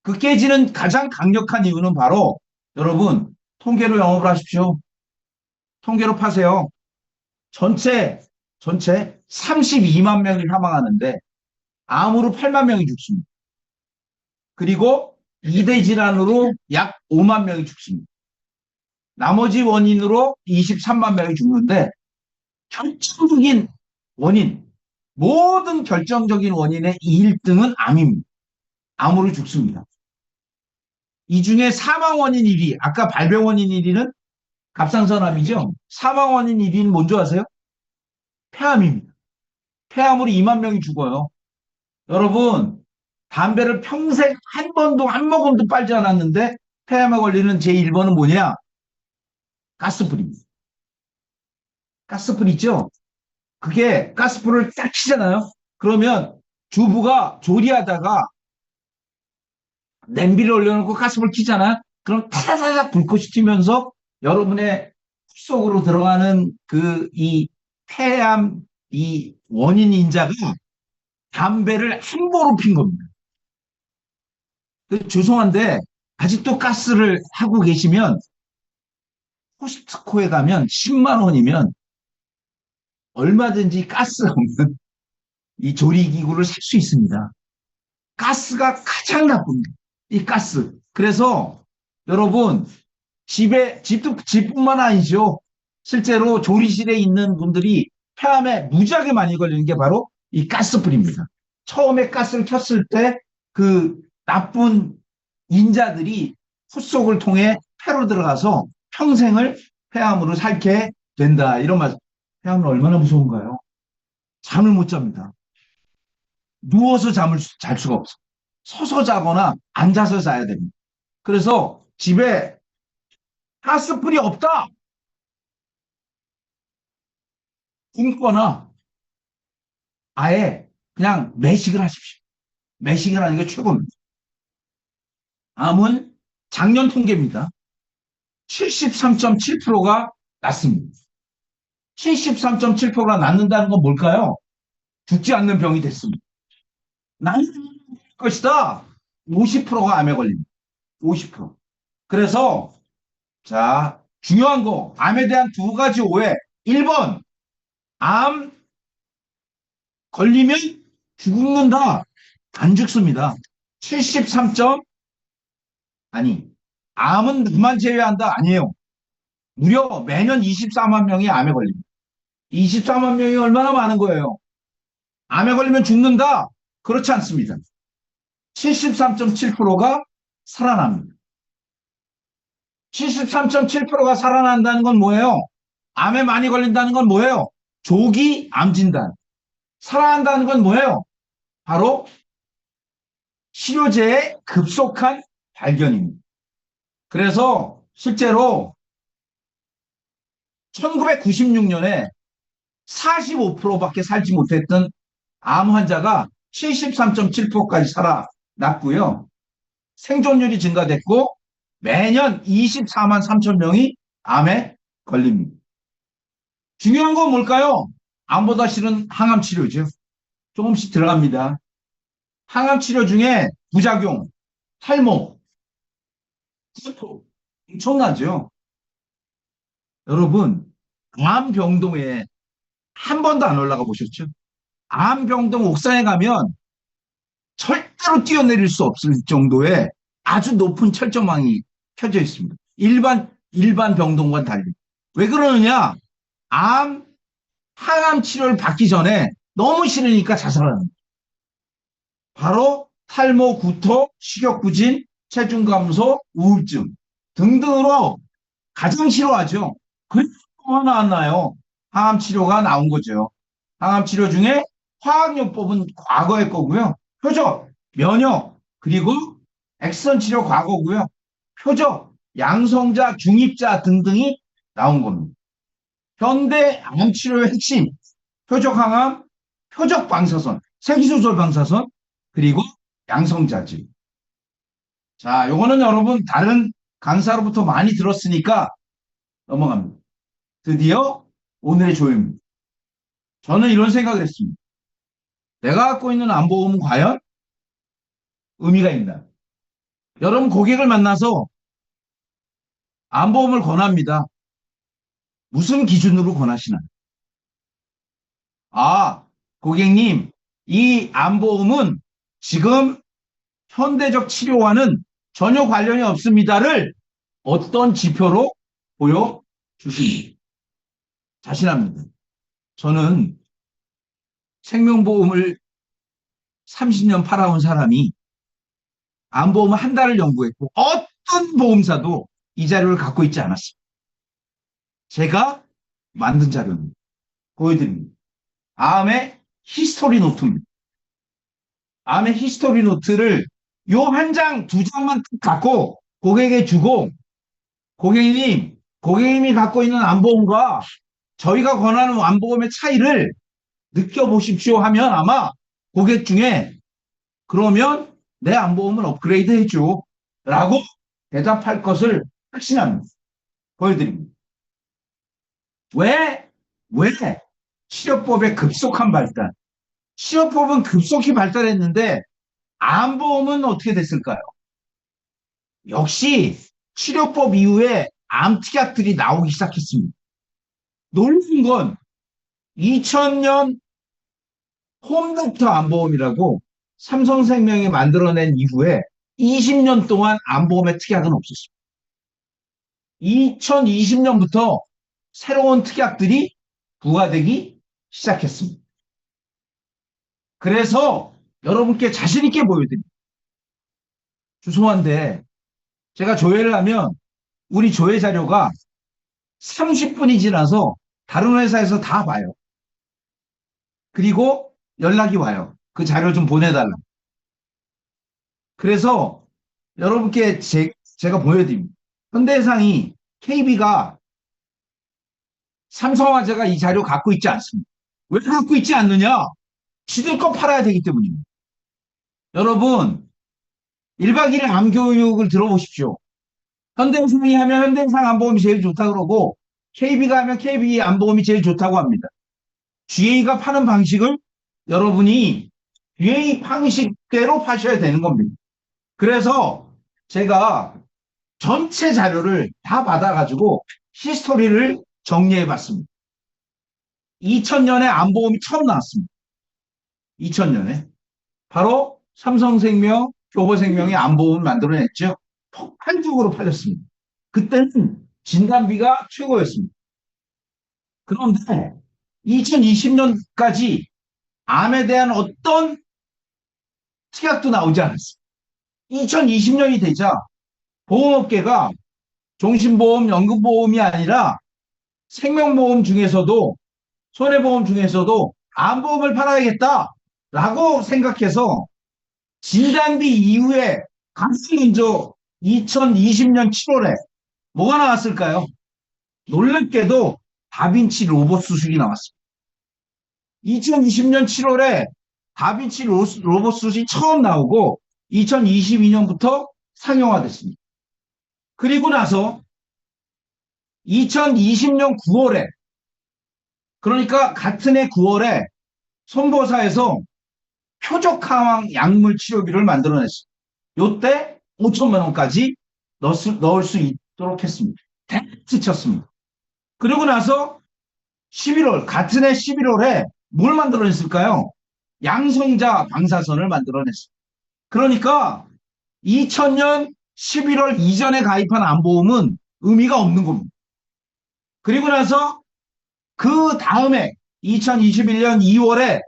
그 깨지는 가장 강력한 이유는 바로 여러분 통계로 영업을 하십시오. 통계로 파세요. 전체 32만 명이 사망하는데 암으로 8만 명이 죽습니다. 그리고 2대 질환으로 약 5만 명이 죽습니다. 나머지 원인으로 23만 명이 죽는데 결정적인 원인, 모든 결정적인 원인의 1등은 암입니다. 암으로 죽습니다. 이 중에 사망 원인 1위, 아까 발병 원인 1위는 갑상선암이죠. 사망 원인 1위는 뭔지 아세요? 폐암입니다. 폐암으로 2만 명이 죽어요. 여러분, 담배를 평생 한 모금도 빨지 않았는데 폐암에 걸리는 제1번은 뭐냐? 가스불입니다. 가스불 있죠? 그게 가스불을 딱 켜잖아요. 그러면 주부가 조리하다가 냄비를 올려놓고 가스불 켜잖아요. 그럼 타다닥 불꽃이 튀면서 여러분의 속으로 들어가는 이 폐암 이 원인 인자가 담배를 함부로 핀 겁니다. 죄송한데 아직도 가스를 하고 계시면 코스트코에 가면 10만 원이면 얼마든지 가스 없는 이 조리기구를 살 수 있습니다. 가스가 가장 나쁩니다. 이 가스. 그래서 여러분 집뿐만 아니죠. 실제로 조리실에 있는 분들이 폐암에 무지하게 많이 걸리는 게 바로 이 가스불입니다. 처음에 가스를 켰을 때 그 나쁜 인자들이 후 속을 통해 폐로 들어가서 평생을 폐암으로 살게 된다. 이런 말. 폐암은 얼마나 무서운가요? 잠을 못 잡니다. 누워서 잠을 잘 수가 없어. 서서 자거나 앉아서 자야 됩니다. 그래서 집에 가스불이 없다. 굶거나 아예 그냥 매식을 하십시오. 매식을 하는 게 최고입니다. 암은 작년 통계입니다. 73.7%가 낫습니다. 73.7%가 낫는다는 건 뭘까요? 죽지 않는 병이 됐습니다. 낫는 것이다. 50%가 암에 걸립니다. 50%. 그래서 자, 중요한 거 암에 대한 두 가지 오해. 1번 암 걸리면 죽는다. 안 죽습니다. 73. 아니 암은 나만 제외한다. 아니에요. 무려 매년 24만 명이 암에 걸립니다. 24만 명이 얼마나 많은 거예요. 암에 걸리면 죽는다. 그렇지 않습니다. 73.7%가 살아납니다. 73.7%가 살아난다는 건 뭐예요? 암에 많이 걸린다는 건 뭐예요? 조기 암 진단. 살아난다는 건 뭐예요? 바로 치료제의 급속한 발견입니다. 그래서 실제로 1996년에 45%밖에 살지 못했던 암 환자가 73.7%까지 살아났고요. 생존율이 증가됐고 매년 24만 3천 명이 암에 걸립니다. 중요한 건 뭘까요? 암보다 실은 항암 치료죠. 조금씩 들어갑니다. 항암 치료 중에 부작용, 탈모, 구토 엄청나죠. 여러분, 암병동에 한 번도 안 올라가 보셨죠? 암병동 옥상에 가면 절대로 뛰어내릴 수 없을 정도의 아주 높은 철조망이 켜져 있습니다. 일반 병동과 달리. 왜 그러느냐? 암, 항암 치료를 받기 전에 너무 싫으니까 자살하는 거예요. 바로 탈모, 구토, 식욕부진, 체중 감소, 우울증 등등으로 가장 싫어하죠. 그래서 뭐가 나왔나요? 항암 치료가 나온 거죠. 항암 치료 중에 화학요법은 과거의 거고요. 표적, 면역, 그리고 액선 치료 과거고요. 표적, 양성자, 중입자 등등이 나온 겁니다. 현대 암 치료의 핵심, 표적 항암, 표적 방사선, 세기소설 방사선, 그리고 양성자질. 자, 요거는 여러분 다른 강사로부터 많이 들었으니까 넘어갑니다. 드디어 오늘의 조입니다. 저는 이런 생각을 했습니다. 내가 갖고 있는 안보험은 과연 의미가 있나? 여러분 고객을 만나서 안보험을 권합니다. 무슨 기준으로 권하시나요? 아, 고객님, 이 안보험은 지금 현대적 치료와는 전혀 관련이 없습니다를 어떤 지표로 보여주십니까? 자신합니다. 저는 생명보험을 30년 팔아온 사람이 안보험을 한 달을 연구했고 어떤 보험사도 이 자료를 갖고 있지 않았습니다. 제가 만든 자료입니다. 보여드립니다. 암의 히스토리 노트입니다. 암의 히스토리 노트를 요 한 장, 두 장만 갖고 고객에게 주고 고객님이 갖고 있는 안보험과 저희가 권하는 안보험의 차이를 느껴보십시오 하면 아마 고객 중에 그러면 내 안보험을 업그레이드 해줘 라고 대답할 것을 확신합니다. 보여드립니다. 왜 치료법의 급속한 발달, 치료법은 급속히 발달했는데 암보험은 어떻게 됐을까요? 역시 치료법 이후에 암특약들이 나오기 시작했습니다. 놀라운 건 2000년 홈닥터 암보험이라고 삼성생명이 만들어낸 이후에 20년 동안 암보험의 특약은 없었습니다. 2020년부터 새로운 특약들이 부과되기 시작했습니다. 그래서 여러분께 자신 있게 보여드립니다. 죄송한데 제가 조회를 하면 우리 조회 자료가 30분이 지나서 다른 회사에서 다 봐요. 그리고 연락이 와요. 그 자료 좀 보내달라. 그래서 여러분께 제가 보여드립니다. 현대해상이 KB가 삼성화재가 이 자료 갖고 있지 않습니다. 왜 갖고 있지 않느냐? 지들껏 팔아야 되기 때문입니다. 여러분 1박 2일 암교육을 들어보십시오. 현대해상이 하면 현대해상 안보험이 제일 좋다고 그러고 KB가 하면 KB 안보험이 제일 좋다고 합니다. GA가 파는 방식을 여러분이 GA 방식대로 파셔야 되는 겁니다. 그래서 제가 전체 자료를 다 받아가지고 히스토리를 정리해봤습니다. 2000년에 안보험이 처음 나왔습니다. 2000년에. 바로 삼성생명, 교보생명이 안보험을 만들어냈죠. 폭발적으로 팔렸습니다. 그때는 진단비가 최고였습니다. 그런데 2020년까지 암에 대한 어떤 특약도 나오지 않았습니다. 2020년이 되자 보험업계가 종신보험, 연금보험이 아니라 생명보험 중에서도 손해보험 중에서도 암보험을 팔아야겠다라고 생각해서 진단비 이후에 가장 먼저 2020년 7월에 뭐가 나왔을까요? 놀랍게도 다빈치 로봇 수술이 나왔습니다. 2020년 7월에 다빈치 로봇 수술이 처음 나오고 2022년부터 상용화됐습니다. 그리고 나서 2020년 9월에 그러니까 같은 해 9월에 손보사에서 표적항암 약물 치료기를 만들어냈습니다. 요때 5천만 원까지 넣을 수 있도록 했습니다. 대트 쳤습니다. 그리고 나서 11월 같은 해 11월에 뭘 만들어냈을까요? 양성자 방사선을 만들어냈습니다. 그러니까 2000년 11월 이전에 가입한 암보험은 의미가 없는 겁니다. 그리고 나서 그 다음에 2021년 2월에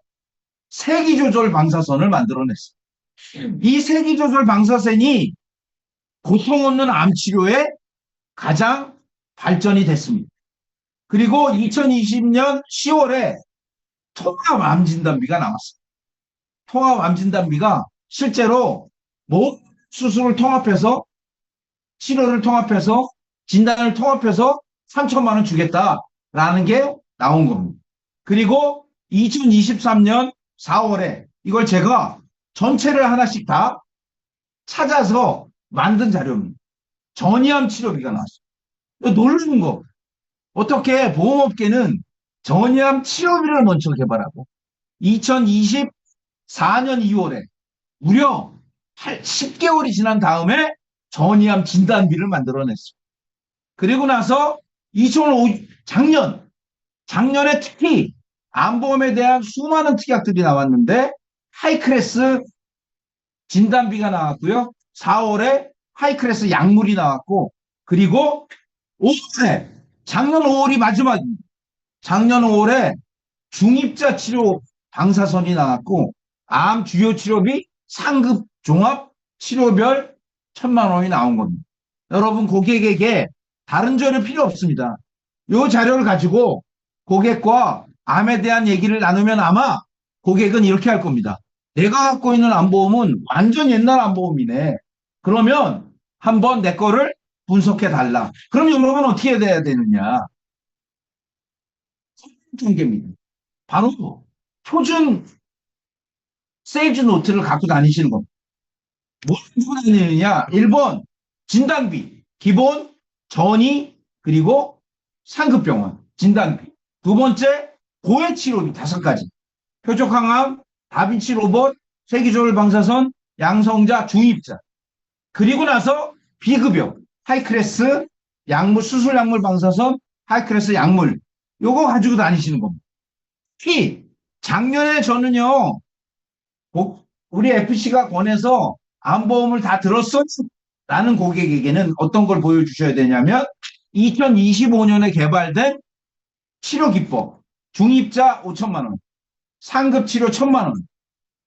세기조절 방사선을 만들어냈어요. 이 세기조절 방사선이 고통 없는 암 치료에 가장 발전이 됐습니다. 그리고 2020년 10월에 통합암 진단비가 나왔어요. 통합암 진단비가 실제로 모든 수술을 통합해서 치료를 통합해서 진단을 통합해서 3천만 원 주겠다라는 게 나온 겁니다. 그리고 2023년 4월에 이걸 제가 전체를 하나씩 다 찾아서 만든 자료입니다. 전이암 치료비가 나왔어요. 놀라는 거. 어떻게 보험업계는 전이암 치료비를 먼저 개발하고 2024년 2월에 무려 10개월이 지난 다음에 전이암 진단비를 만들어냈어요. 그리고 나서 2005 작년에 특히 암보험에 대한 수많은 특약들이 나왔는데 하이클래스 진단비가 나왔고요. 4월에 하이클래스 약물이 나왔고 그리고 5월에 작년 5월이 마지막입니다. 작년 5월에 중입자 치료 방사선이 나왔고 암 주요 치료비 상급 종합 치료별 1,000만 원이 나온 겁니다. 여러분 고객에게 다른 자료 필요 없습니다. 이 자료를 가지고 고객과 암에 대한 얘기를 나누면 아마 고객은 이렇게 할 겁니다. 내가 갖고 있는 암보험은 완전 옛날 암보험이네. 그러면 한번 내 거를 분석해 달라. 그럼 여러분 어떻게 해야 되느냐? 단계입니다. 바로 표준 세일즈 노트를 갖고 다니시는 겁니다. 뭘 갖고 다니느냐? 1번 진단비, 기본, 전이, 그리고 상급병원 진단비. 두 번째 고해 치료비 5가지. 표적항암, 다빈치 로봇, 세기조절 방사선, 양성자, 중입자. 그리고 나서 비급여, 하이클래스 약물, 수술 약물 방사선, 하이클래스 약물. 요거 가지고 다니시는 겁니다. 특히 작년에 저는요, 우리 FC가 권해서 암보험을 다 들었어? 라는 고객에게는 어떤 걸 보여주셔야 되냐면 2025년에 개발된 치료기법, 중입자 5천만 원, 상급 치료 1,000만 원,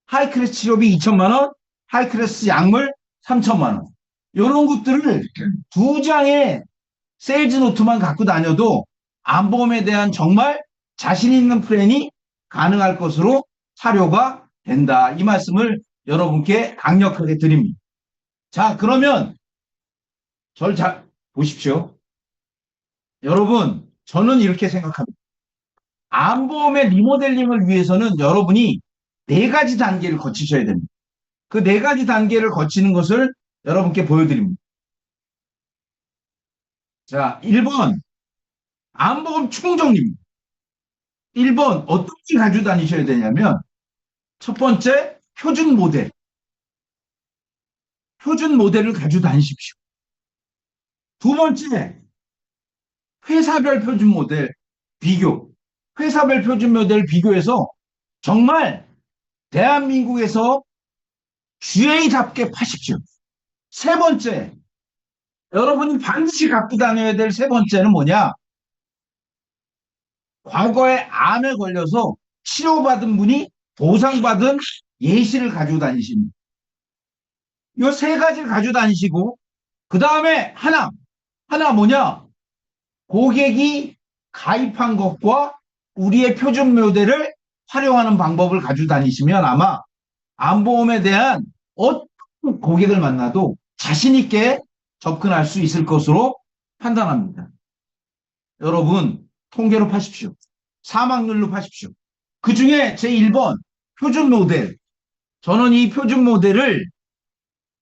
하이클래스 치료비 2천만 원, 하이클래스 약물 3천만 원. 이런 것들을 2장의 세일즈 노트만 갖고 다녀도 암보험에 대한 정말 자신 있는 플랜이 가능할 것으로 사료가 된다. 이 말씀을 여러분께 강력하게 드립니다. 자, 그러면 저를 잘 보십시오. 여러분, 저는 이렇게 생각합니다. 암보험의 리모델링을 위해서는 여러분이 4가지 단계를 거치셔야 됩니다. 그 4가지 단계를 거치는 것을 여러분께 보여드립니다. 자, 1번 암보험 충족입니다. 1번 어떻게 가지고 다니셔야 되냐면 첫 번째 표준 모델. 표준 모델을 가지고 다니십시오. 두 번째 회사별 표준 모델 비교. 회사별 표준 모델 비교해서 정말 대한민국에서 GA답게 파십시오. 세 번째, 여러분이 반드시 갖고 다녀야 될 세 번째는 뭐냐? 과거에 암에 걸려서 치료받은 분이 보상받은 예시를 가지고 다니십니다. 이 3가지를 가지고 다니시고 그 다음에 하나 뭐냐? 고객이 가입한 것과 우리의 표준 모델을 활용하는 방법을 가지고 다니시면 아마 암보험에 대한 어떤 고객을 만나도 자신 있게 접근할 수 있을 것으로 판단합니다. 여러분 통계로 파십시오. 사망률로 파십시오. 그 중에 제1번 표준 모델. 저는 이 표준 모델을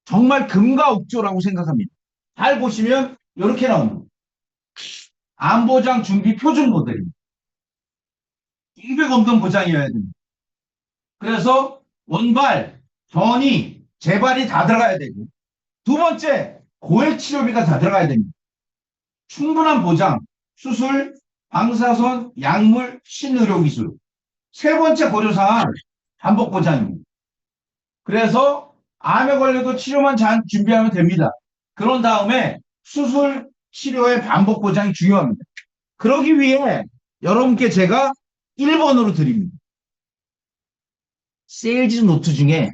정말 금가옥조라고 생각합니다. 잘 보시면 이렇게 나옵니다. 암보장 준비 표준 모델입니다. 200 없는 보장이어야 됩니다. 그래서 원발, 전이, 재발이 다 들어가야 되고 두 번째, 고액 치료비가 다 들어가야 됩니다. 충분한 보장, 수술, 방사선, 약물, 신의료기술. 세 번째 고려사항, 반복 보장입니다. 그래서 암에 걸려도 치료만 잘 준비하면 됩니다. 그런 다음에 수술 치료의 반복 보장이 중요합니다. 그러기 위해 여러분께 제가 1번으로 드립니다. 세일즈 노트 중에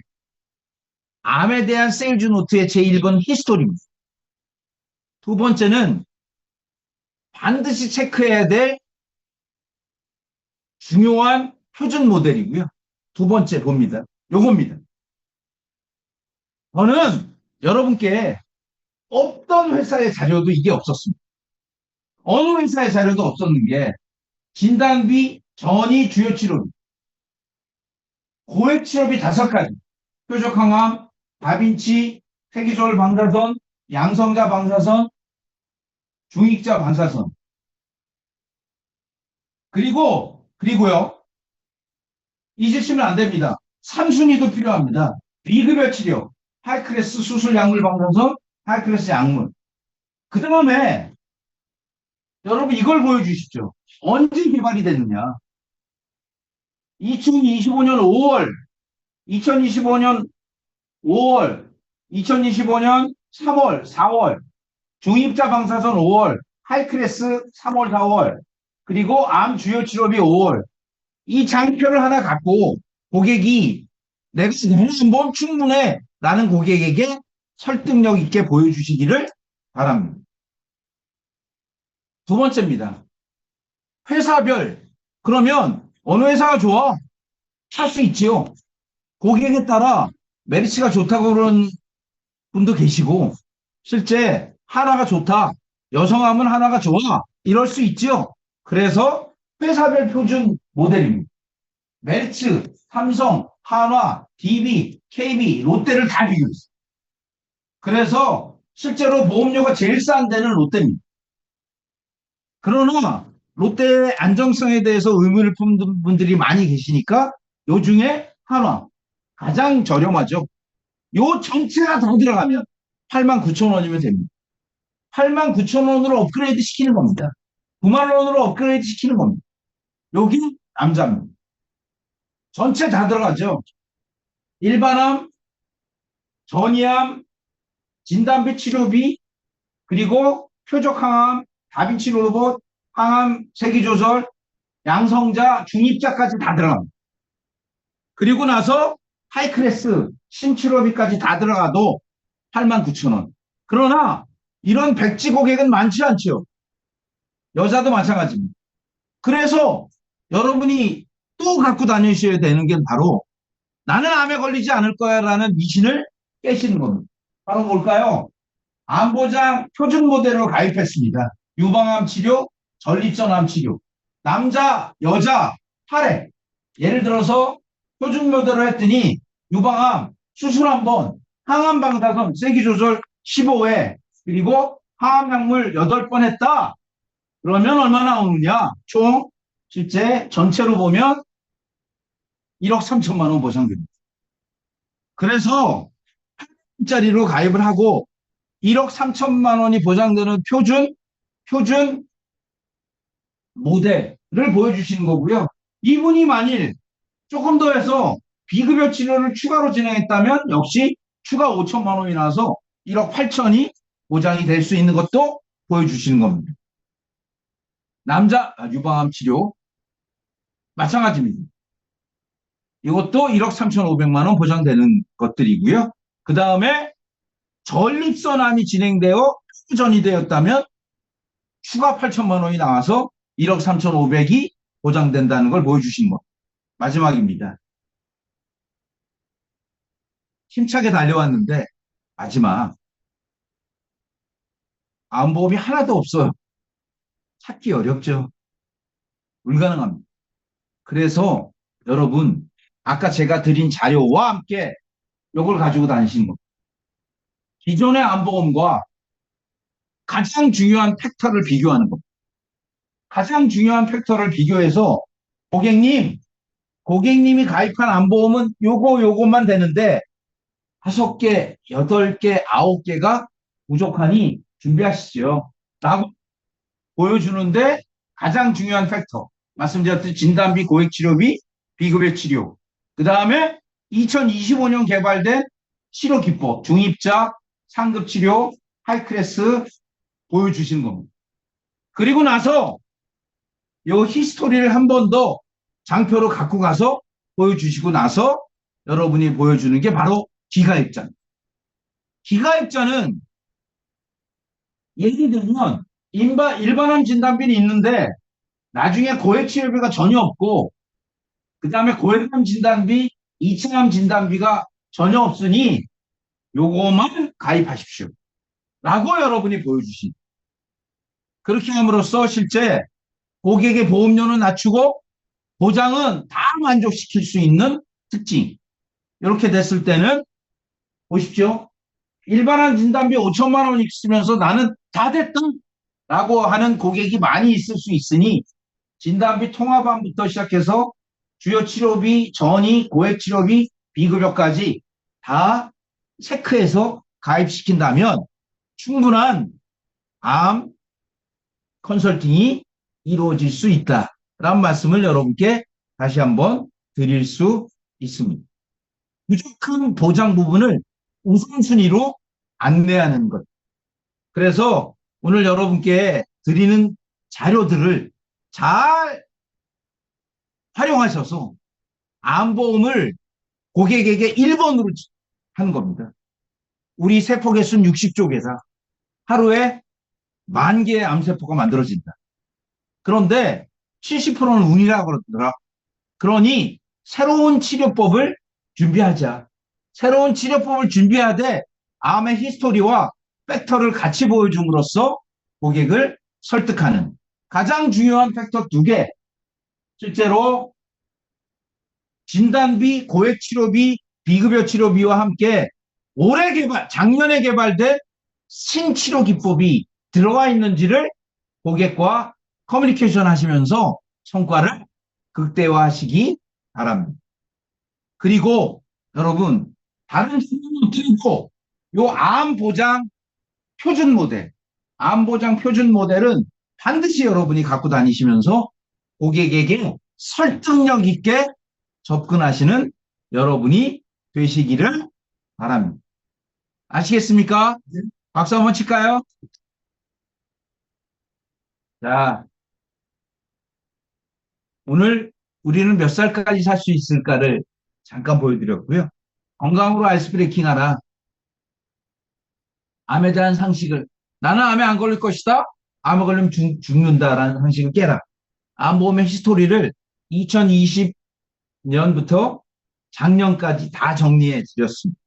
암에 대한 세일즈 노트의 제1번 히스토리입니다. 두 번째는 반드시 체크해야 될 중요한 표준 모델이고요. 두 번째 봅니다. 요겁니다. 저는 여러분께 없던 회사의 자료도 이게 없었습니다. 어느 회사의 자료도 없었는 게 진단비, 전이, 주요 치료비, 고액 치료비 5가지, 표적항암, 다빈치, 세기조절 방사선, 양성자 방사선, 중익자 방사선, 그리고요, 잊으시면 안 됩니다. 3순위도 필요합니다. 비급여 치료, 하이클래스 수술 약물 방사선, 하이클래스 약물. 그 다음에 여러분 이걸 보여주십시오. 언제 개발이 됐느냐. 2025년 5월, 2025년 5월, 2025년 3월, 4월, 중입자 방사선 5월, 하이클래스 3월, 4월, 그리고 암 주요 치료비 5월. 이 장표를 하나 갖고 고객이 내가 한번 충분해 라는 고객에게 설득력 있게 보여주시기를 바랍니다. 두 번째입니다. 회사별. 그러면 어느 회사가 좋아? 살 수 있지요. 고객에 따라 메리츠가 좋다고 그러는 분도 계시고 실제 하나가 좋다. 여성하면 하나가 좋아. 이럴 수 있죠. 그래서 회사별 표준 모델입니다. 메리츠, 삼성, 한화, DB, KB, 롯데를 다 비교했어요. 그래서 실제로 보험료가 제일 싼 데는 롯데입니다. 그러나 롯데의 안정성에 대해서 의문을 품는 분들이 많이 계시니까 요 중에 한화 가장 저렴하죠. 요 전체가 다 들어가면 89,000원이면 됩니다. 89,000원으로 업그레이드 시키는 겁니다. 9만 원으로 업그레이드 시키는 겁니다. 여기 남자입니다. 전체 다 들어가죠. 일반암, 전이암, 진단비 치료비, 그리고 표적항암, 다빈치 로봇, 항암 세기조절, 양성자, 중입자까지 다 들어갑니다. 그리고 나서 하이클래스, 신치료비까지 다 들어가도 89,000원. 그러나 이런 백지 고객은 많지 않죠. 여자도 마찬가지입니다. 그래서 여러분이 또 갖고 다니셔야 되는 게 바로 나는 암에 걸리지 않을 거야 라는 미신을 깨시는 겁니다. 바로 뭘까요? 암보장 표준 모델로 가입했습니다. 유방암 치료, 전립선암 치료. 남자, 여자, 8회. 예를 들어서 표준 모델로 했더니 유방암 수술 한번, 항암 방사선 세기 조절 15회, 그리고 항암 약물 8번 했다. 그러면 얼마 나오느냐? 총 실제 전체로 보면 1억 3천만 원 보상됩니다. 그래서 8짜리로 가입을 하고 1억 3천만 원이 보장되는 표준 모델을 보여주시는 거고요. 이분이 만일 조금 더 해서 비급여 치료를 추가로 진행했다면 역시 추가 5천만 원이 나와서 1억 8천이 보장이 될 수 있는 것도 보여주시는 겁니다. 남자 유방암 치료 마찬가지입니다. 이것도 1억 3,500만 원 보장되는 것들이고요. 그 다음에 전립선암이 진행되어 전이 되었다면 추가 8천만 원이 나와서 1억 3,500이 보장된다는 걸 보여주신 것. 마지막입니다. 힘차게 달려왔는데 마지막 암보험이 하나도 없어요. 찾기 어렵죠. 불가능합니다. 그래서 여러분 아까 제가 드린 자료와 함께 이걸 가지고 다니시는 겁니다. 기존의 암보험과 가장 중요한 팩터를 비교하는 겁니다. 가장 중요한 팩터를 비교해서 고객님이 가입한 암보험은 요것만 되는데 5개, 8개, 9개가 부족하니 준비하시죠. 라고 보여주는데 가장 중요한 팩터. 말씀드렸듯이 진단비, 고액치료비, 비급여 치료. 그 다음에 2025년 개발된 치료기법, 중입자, 상급치료, 하이클래스 보여주시는 겁니다. 그리고 나서 요 히스토리를 한 번 더 장표로 갖고 가서 보여주시고 나서 여러분이 보여주는 게 바로 기가입자입니다. 기가입자는 예를 들면 일반암 진단비는 있는데 나중에 고액 치료비가 전혀 없고 그 다음에 고액암 진단비, 2차암 진단비가 전혀 없으니 요거만 가입하십시오. 라고 여러분이 보여주신. 그렇게 함으로써 실제 고객의 보험료는 낮추고 보장은 다 만족시킬 수 있는 특징. 이렇게 됐을 때는 보십시오. 일반암 진단비 5천만 원 있으면서 나는 다 됐다. 라고 하는 고객이 많이 있을 수 있으니 진단비 통합안부터 시작해서 주요 치료비, 전이, 고액 치료비, 비급여까지 다 체크해서 가입시킨다면 충분한 암 컨설팅이 이루어질 수 있다라는 말씀을 여러분께 다시 한번 드릴 수 있습니다. 부족한 보장 부분을 우선순위로 안내하는 것. 그래서 오늘 여러분께 드리는 자료들을 잘 활용하셔서 암보험을 고객에게 1번으로 하는 겁니다. 우리 세포 개수는 60조 개사. 하루에 10,000개의 암세포가 만들어진다. 그런데 70%는 운이라고 그러더라. 그러니 새로운 치료법을 준비하자. 새로운 치료법을 준비하되 암의 히스토리와 팩터를 같이 보여줌으로써 고객을 설득하는 가장 중요한 팩터 2개. 실제로 진단비, 고액 치료비, 비급여 치료비와 함께 작년에 개발된 신치료 기법이 들어가 있는지를 고객과 커뮤니케이션 하시면서 성과를 극대화하시기 바랍니다. 그리고 여러분, 다른 질문은 틀고 요 암 보장 표준 모델은 반드시 여러분이 갖고 다니시면서 고객에게 설득력 있게 접근하시는 여러분이 되시기를 바랍니다. 아시겠습니까? 박수 한번 칠까요? 자, 오늘 우리는 몇 살까지 살 수 있을까를 잠깐 보여드렸고요. 건강으로 아이스 브레이킹 하라. 암에 대한 상식을. 나는 암에 안 걸릴 것이다. 암에 걸리면 죽는다라는 상식을 깨라. 암보험의 히스토리를 2020년부터 작년까지 다 정리해 드렸습니다.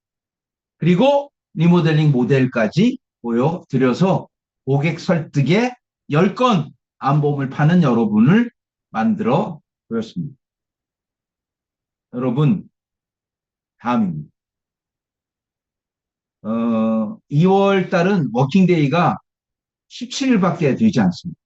그리고 리모델링 모델까지 보여드려서 고객 설득에 10건 암보험을 파는 여러분을 만들어 보였습니다. 여러분, 다음입니다. 2월 달은 워킹데이가 17일밖에 되지 않습니다.